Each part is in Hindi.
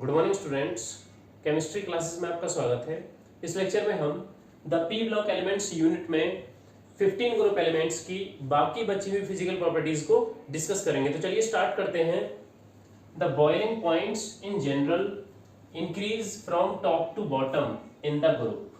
Good morning students, chemistry classes में आपका स्वागत है। इस लेक्चर में हम the P block elements unit में 15 ग्रुप एलिमेंट्स की बाकी बची हुई फिजिकल प्रॉपर्टीज को डिस्कस करेंगे। तो चलिए स्टार्ट करते हैं। The boiling points in general increase from top to bottom in the group.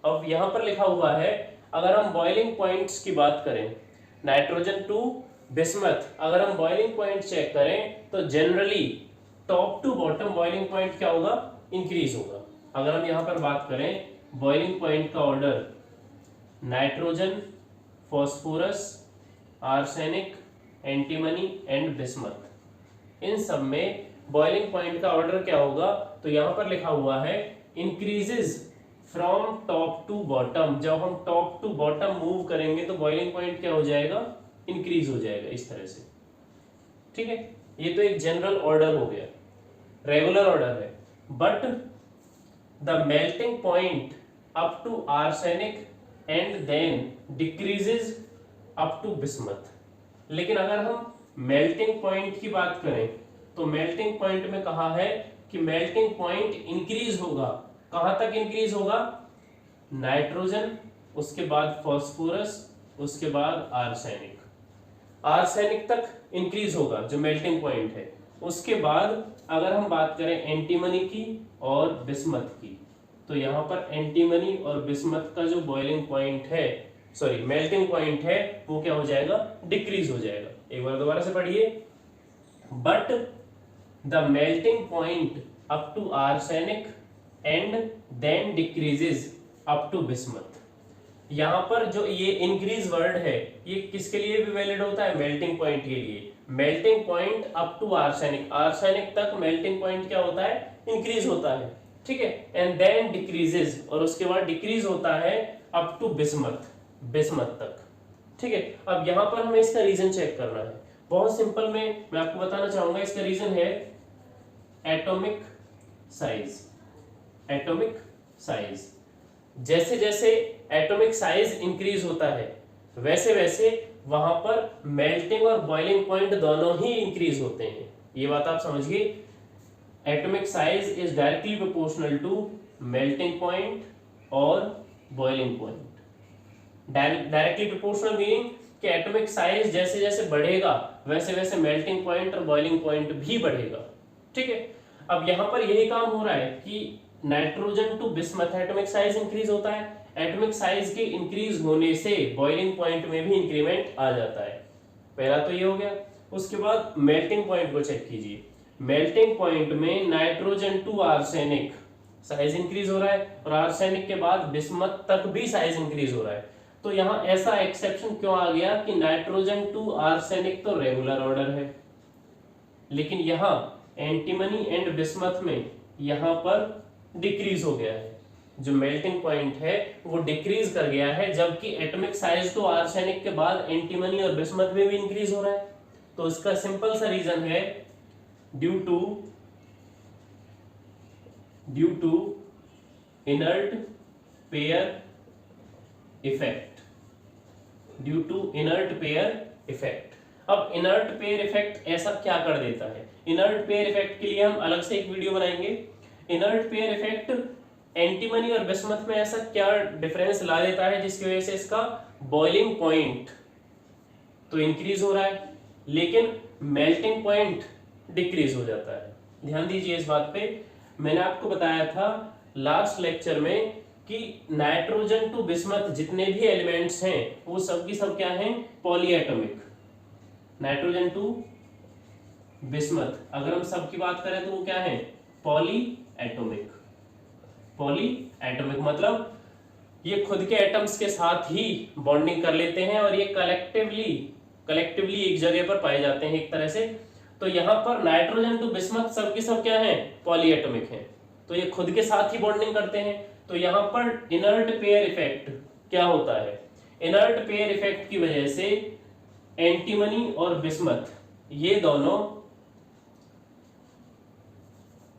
अब यहाँ पर लिखा हुआ है, अगर हम बॉइलिंग पॉइंट्स की बात करें, नाइट्रोजन टू बिस्मथ, अगर हम बॉइलिंग पॉइंट चेक करें तो generally top to bottom boiling point क्या होगा, इंक्रीज होगा। अगर हम यहां पर बात करें बॉइलिंग पॉइंट का order, nitrogen, phosphorus, arsenic, antimony and bismuth, इन सब में बॉइलिंग पॉइंट का ऑर्डर क्या होगा, तो यहां पर लिखा हुआ है increases from top to bottom. जब हम टॉप टू बॉटम मूव करेंगे तो बॉइलिंग पॉइंट क्या हो जाएगा, इंक्रीज हो जाएगा इस तरह से। ठीक है, ये तो एक जनरल ऑर्डर हो गया, रेगुलर ऑर्डर है। But the melting point up to arsenic and then decreases up to bismuth. लेकिन अगर हम मेल्टिंग पॉइंट की बात करें तो मेल्टिंग पॉइंट में कहा है कि मेल्टिंग पॉइंट इंक्रीज होगा। कहां तक इंक्रीज होगा, नाइट्रोजन, उसके बाद फॉस्फोरस, उसके बाद आर्सेनिक, आर्सेनिक तक इंक्रीज होगा जो मेल्टिंग पॉइंट है। उसके बाद अगर हम बात करें एंटीमनी की और बिस्मथ की, तो यहां पर एंटीमनी और बिस्मथ का जो बॉइलिंग पॉइंट है, सॉरी मेल्टिंग पॉइंट है, वो क्या हो जाएगा, डिक्रीज हो जाएगा। एक बार दोबारा से पढ़िए, but the melting point up to arsenic and then decreases up to bismuth. यहां पर जो ये इंक्रीज वर्ड है, ये किसके लिए भी वैलिड होता है, मेल्टिंग पॉइंट के लिए। Melting point up to arsenic, arsenic तक मेल्टिंग पॉइंट क्या होता है, इंक्रीज होता है। ठीक है, एंड देन डिक्रीजेस, और उसके बाद डिक्रीज होता है अप टू बिस्मथ, बिस्मथ तक। ठीक है, अब यहां पर हमें इसका रीजन चेक करना है। बहुत सिंपल में मैं आपको बताना चाहूंगा, इसका रीजन है एटॉमिक साइज। एटॉमिक साइज, जैसे जैसे एटॉमिक साइज इंक्रीज होता है वैसे वैसे वहां पर मेल्टिंग और बॉइलिंग पॉइंट दोनों ही इंक्रीज होते हैं। ये बात आप समझिए, atomic size is directly proportional to melting point और boiling point. Directly proportional meaning कि एटॉमिक साइज जैसे जैसे बढ़ेगा वैसे वैसे मेल्टिंग पॉइंट और बॉइलिंग पॉइंट भी बढ़ेगा। ठीक है, अब यहां पर यही काम हो रहा है कि nitrogen to bismuth atomic size increase होता है, एटॉमिक साइज के इंक्रीज होने से बॉइलिंग पॉइंट में भी इंक्रीमेंट आ जाता है। पहला तो ये हो गया। उसके बाद मेल्टिंग पॉइंट को चेक कीजिए। मेल्टिंग पॉइंट में nitrogen to arsenic size increase हो रहा है, और आर्सेनिक के बाद बिस्मथ तक भी साइज इंक्रीज हो रहा है। तो यहां ऐसा एक्सेप्शन क्यों आ गया कि नाइट्रोजन टू आर्सेनिक तो रेगुलर ऑर्डर है, लेकिन यहां एंटीमनी एंड बिस्मथ में यहां पर डिक्रीज हो गया है। जो मेल्टिंग पॉइंट है वो डिक्रीज कर गया है, जबकि एटॉमिक साइज तो आर्सेनिक के बाद एंटीमनी और बिस्मथ में भी इंक्रीज हो रहा है। तो इसका सिंपल सा रीजन है due to inert pair effect. Due to inert pair effect. अब इनर्ट पेयर इफेक्ट ऐसा क्या कर देता है, इनर्ट पेयर इफेक्ट के लिए हम अलग से एक वीडियो बनाएंगे। इनर्ट पेयर इफेक्ट एंटीमनी और बिस्मथ में ऐसा क्या डिफरेंस ला देता है जिसकी वजह से इसका बॉइलिंग पॉइंट तो इंक्रीज हो रहा है लेकिन मेल्टिंग पॉइंट डिक्रीज हो जाता है। ध्यान दीजिए इस बात पे। मैंने आपको बताया था लास्ट लेक्चर में कि नाइट्रोजन टू बिस्मथ जितने भी एलिमेंट्स हैं वो सब की सब क्या हैं, पॉलीएटॉमिक। नाइट्रोजन टू बिस्मथ अगर हम सब की बात करें तो वो क्या है, पॉलीएटॉमिक। पॉलीएटॉमिक मतलब ये खुद के एटम्स के साथ ही बॉन्डिंग कर लेते हैं और ये कलेक्टिवली एक जगह पर पाए जाते हैं एक तरह से। तो यहां पर नाइट्रोजन टू बिस्मथ सब की सब क्या है, पॉलीएटॉमिक हैं, तो ये खुद के साथ ही बॉन्डिंग करते हैं। तो यहां पर इनर्ट पेयर इफेक्ट क्या होता है, इनर्ट पेयर इफेक्ट की वजह से एंटीमनी और बिस्मथ ये दोनों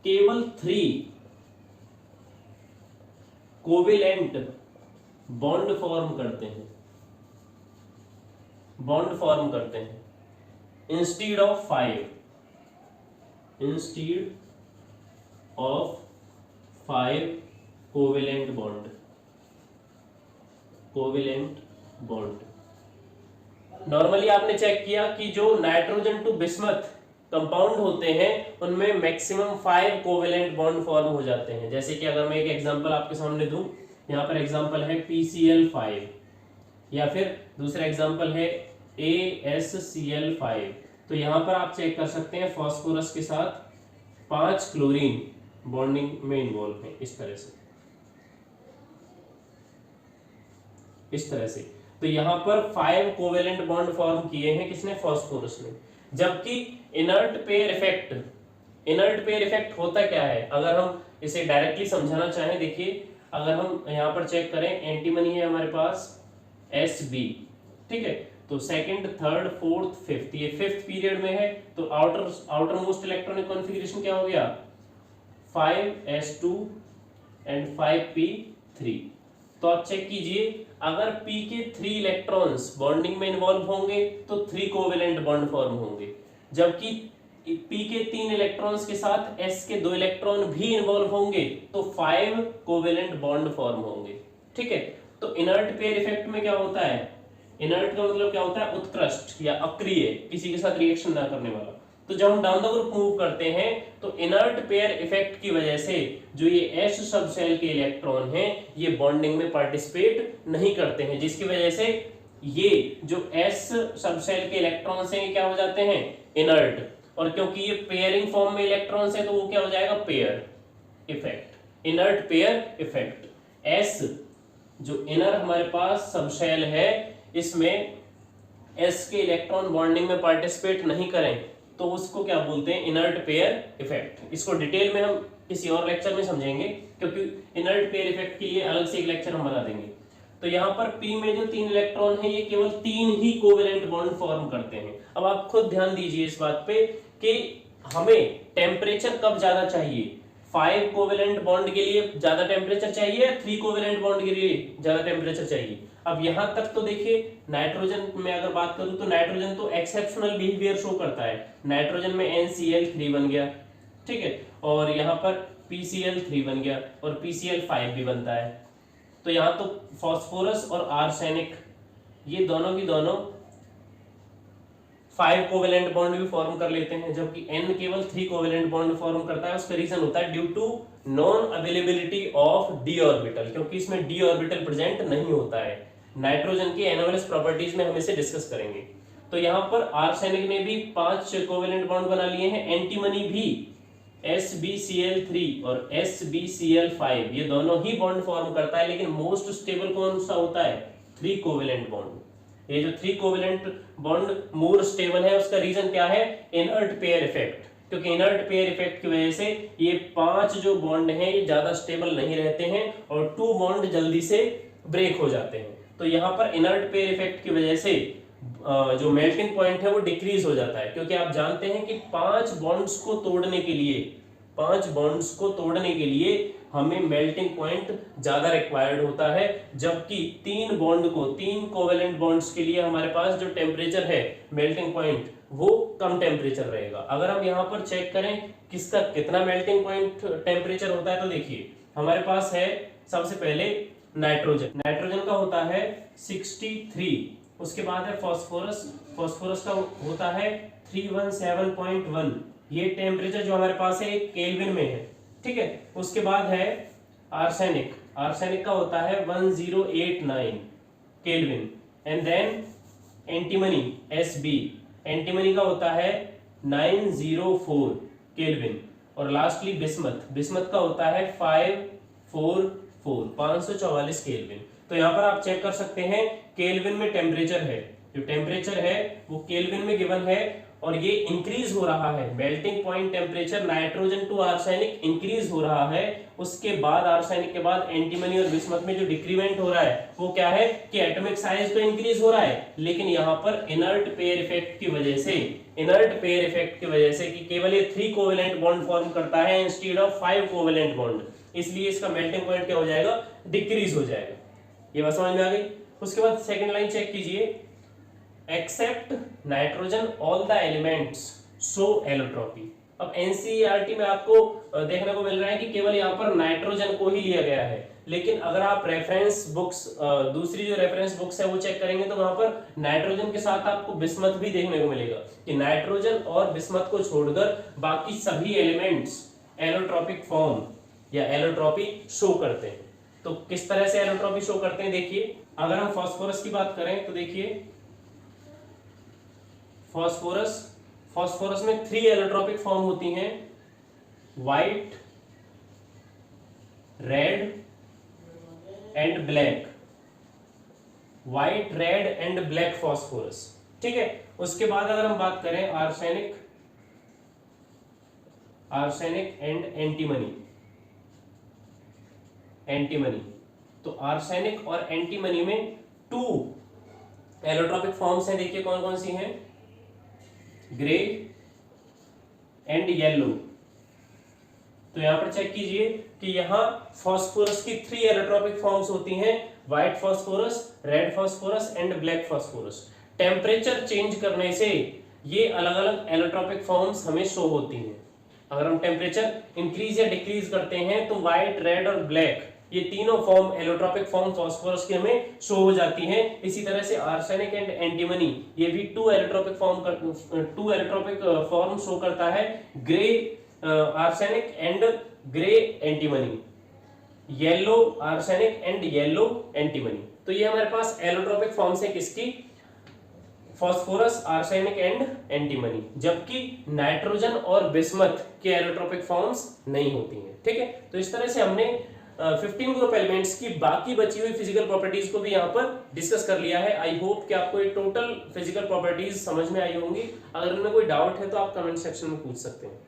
केवल 3 कोवेलेंट बॉन्ड फॉर्म करते हैं, instead of 5, instead of 5 covalent bond. Normally आपने चेक किया कि जो नाइट्रोजन टू बिस्मथ कंपाउंड होते हैं उनमें मैक्सिमम 5 कोवेलेंट बॉन्ड फॉर्म हो जाते हैं। जैसे कि अगर मैं एक एग्जांपल आपके सामने दूं, यहाँ पर एग्जांपल है PCl5, या फिर दूसरा एग्जांपल है AsCl5। तो यहाँ पर आप चेक कर सकते हैं फास्फोरस के साथ 5 क्लोरीन बॉन्डिंग में इन्वॉल्व है, इस तरह से। तो यहाँ पर 5 कोवेलेंट बॉन्ड फॉर्म किए हैं किसने? फास्फोरस ने। जबकि इनर्ट पेयर इफेक्ट होता क्या है? अगर हम इसे डायरेक्टली समझाना चाहें, देखिए अगर हम यहाँ पर चेक करें, एंटीमनी है हमारे पास Sb, ठीक है, तो सेकंड, थर्ड, फोर्थ, फिफ्थ, ये फिफ्थ पीरियड में है, तो आउटर मोस्ट इलेक्ट्रॉनिक कॉन्फ़िगरेशन क्या हो गया? 5s2 and 5p3। तो आप चेक कीजिए, अगर p के 3 इलेक्ट्रॉन्स बॉन्डिंग में इन्वॉल्व होंगे तो 3 कोवेलेंट बॉन्ड फॉर्म होंगे, जबकि p के 3 इलेक्ट्रॉन्स के साथ s के 2 इलेक्ट्रॉन भी इन्वॉल्व होंगे तो 5 कोवेलेंट बॉन्ड फॉर्म होंगे, ठीक है। तो इनर्ट पेयर इफेक्ट में क्या होता है? इनर्ट का मतलब क्या होता है? उत्कृष्ट या अक्रिय, किसी के साथ रिएक्शन ना करने वाला। तो जब हम डाउन द ग्रुप मूव करते हैं तो इनर्ट पेयर इफेक्ट की वजह से जो ये s सब सेल के इलेक्ट्रॉन हैं ये बॉन्डिंग में पार्टिसिपेट नहीं करते हैं, जिसकी वजह से ये जो s सब सेल के इलेक्ट्रॉन्स हैं ये क्या हो जाते हैं? इनर्ट। और क्योंकि ये पेयरिंग फॉर्म में इलेक्ट्रॉन्स है तो वो क्या हो जाएगा? Pair effect, inert pair effect. s जो इनर हमारे पास सब सेल है इसमें s के इलेक्ट्रॉन बॉन्डिंग में पार्टिसिपेट नहीं करें तो उसको क्या बोलते हैं? Inert pair effect. इसको डिटेल में हम किसी और लेक्चर में समझेंगे, क्योंकि इनर्ट पेयर इफेक्ट के लिए अलग से एक लेक्चर हम बना देंगे। तो यहाँ पर p में जो 3 इलेक्ट्रॉन है ये केवल 3 ही कोवेलेंट बॉन्ड फॉर्म करते हैं। अब आप खुद ध्यान दीजिए इस बात पे कि हमें टेम्परेचर कब ज्यादा चाहिए? 5 कोवेलेंट बॉन्ड के लिए ज्यादा टेम्परेचर चाहिए या 3 कोवेलेंट बॉन्ड के लिए ज्यादा टेम्परेचर चाहिए? अब यहां तक तो देखिए, नाइट्रोजन में अगर बात करूं तो नाइट्रोजन तो एक्सेप्शनल बिहेवियर शो करता है। नाइट्रोजन में NCl3 बन गया, ठीक है, और यहाँ पर PCl3 बन गया और PCl5 भी बनता है। तो यहाँ तो फास्फोरस और आर्सेनिक ये दोनों की दोनों 5 कोवेलेंट बॉन्ड भी फॉर्म कर लेते हैं, जबकि N केवल 3 कोवेलेंट बॉन्ड फॉर्म करता है। उसका रीजन होता है due to non availability of d orbital, क्योंकि इसमें d ऑर्बिटल प्रेजेंट नहीं होता है। नाइट्रोजन की एनोमलस प्रॉपर्टीज में हम इसे डिस्कस करेंगे। तो यहाँ पर आर्सेनिक ने भी 5 कोवेलेंट बॉन्ड बना लिए हैं, एंटीमनी भी SbCl3 और SbCl5 ये दोनों ही बॉन्ड फॉर्म करता है, लेकिन मोस्ट स्टेबल कौन सा होता है? 3 कोवेलेंट बॉन्ड। ये जो 3 कोवेलेंट बॉन्ड मोर स्टेबल है उसका रीजन क्या है? इनर्ट पेयर इफेक्ट, क्योंकि इनर्ट पेयर इफेक्ट की वजह से ये 5 जो बॉन्ड हैं ये ज्यादा स्टेबल नहीं रहते हैं और 2 बॉन्ड जल्दी से ब्रेक हो जाते हैं। तो यहाँ पर इनर्ट पेयर इफेक्ट की वजह से जो मेल्टिंग पॉइंट है वो डिक्रीज हो जाता है, क्योंकि आप जानते हैं कि 5 बॉन्ड्स को तोड़ने के लिए हमें मेल्टिंग पॉइंट ज्यादा रिक्वायर्ड होता है, जबकि 3 कोवेलेंट बॉन्ड्स के लिए हमारे पास जो टेम्परेचर है मेल्टिंग पॉइंट वो कम टेम्परेचर रहेगा। अगर हम यहाँ पर चेक करें किसका कितना मेल्टिंग पॉइंट टेम्परेचर होता है, तो देखिए हमारे पास है सबसे पहले नाइट्रोजन का होता है 63, उसके बाद है फास्फोरस का होता है 317.1, ये टेम्परेचर जो हमारे पास है केल्विन में है, ठीक है। उसके बाद है आर्सेनिक का होता है 1089 kelvin, and then antimony antimony का होता है 904 केल्विन, और लास्टली बिस्मथ का होता है 544 केल्विन। तो यहाँ पर आप चेक कर सकते हैं केल्विन में टेम्परेचर है, जो टेम्परेचर है वो केल्विन में गिवन है और ये इंक्रीज हो रहा है। Melting point temperature nitrogen to arsenic increase हो रहा है, उसके बाद आर्सेनिक के बाद एंटीमनी और बिस्मथ में जो डिक्रीमेंट हो रहा है वो क्या है कि एटॉमिक साइज तो इंक्रीज हो रहा है, लेकिन यहाँ पर इनर्ट पेयर इफेक्ट की वजह से कि केवल ये 3 कोवेलेंट बॉन्ड फॉर्म करता है इंस्टेड ऑफ 5 कोवेलेंट बॉन्ड, इसलिए इसका मेल्टिंग पॉइंट क्या हो जाएगा? डिक्रीज हो जाएगा। ये बात समझ में आ गई। उसके बाद सेकंड लाइन चेक कीजिए, except nitrogen all the elements show allotropy. अब एनसीईआरटी में आपको देखने को मिल रहा है कि केवल यहाँ पर नाइट्रोजन को ही लिया गया है, लेकिन अगर आप रेफरेंस बुक्स दूसरी जो रेफरेंस बुक्स है वो चेक करेंगे तो वहां पर नाइट्रोजन के साथ आपको बिस्मथ भी देखने को मिलेगा कि नाइट्रोजन और बिस्मथ को छोड़कर बाकी सभी एलिमेंट्स एलोट्रॉपिक फॉर्म या एलोट्रॉपी शो करते हैं। तो किस तरह से एलोट्रॉपी शो करते हैं देखिए, अगर हम फास्फोरस की बात करें तो देखिए फास्फोरस में 3 एलोट्रॉपिक फॉर्म होती हैं, white, red and black, white red and black phosphorus, ठीक है। उसके बाद अगर हम बात करें आर्सेनिक एंड एंटीमनी, तो आर्सेनिक और एंटीमनी में 2 एलोट्रॉपिक फॉर्म्स हैं, देखिए कौन कौन सी हैं, ग्रे एंड येलो। तो यहां पर चेक कीजिए कि यहां फास्फोरस की 3 एलोट्रॉपिक फॉर्म्स होती हैं, white phosphorus, red phosphorus and black phosphorus. Temperature change करने से ये अलग अलग एलोट्रॉपिक फॉर्म्स हमें शो होती हैं। अगर हम टेम्परेचर इंक्रीज या डिक्रीज करते हैं तो व्हाइट, रेड और ब्लैक ये तीनों फॉर्म एलोट्रॉपिक फॉर्म फास्फोरस के हमें शो हो जाती हैं। इसी तरह से आर्सेनिक एंड एंटीमनी ये भी 2 एलोट्रॉपिक फॉर्म शो करता है, grey arsenic and grey antimony, yellow arsenic and yellow antimony. तो ये हमारे पास एलोट्रॉपिक फॉर्म्स है किसकी, फास्फोरस, आर्सेनिक एंड एंटीमनी, जबकि नाइट्रोजन और बिस्मथ के एलोट्रॉपिक फॉर्म्स नहीं होती हैं, ठीक है। तो इस तरह से हमने 15 ग्रुप एलिमेंट्स की बाकी बची हुई फिजिकल प्रॉपर्टीज को भी यहाँ पर डिस्कस कर लिया है। आई होप कि आपको ये टोटल फिजिकल प्रॉपर्टीज समझ में आई होंगी। अगर उनमें कोई डाउट है तो आप कमेंट सेक्शन में पूछ सकते हैं।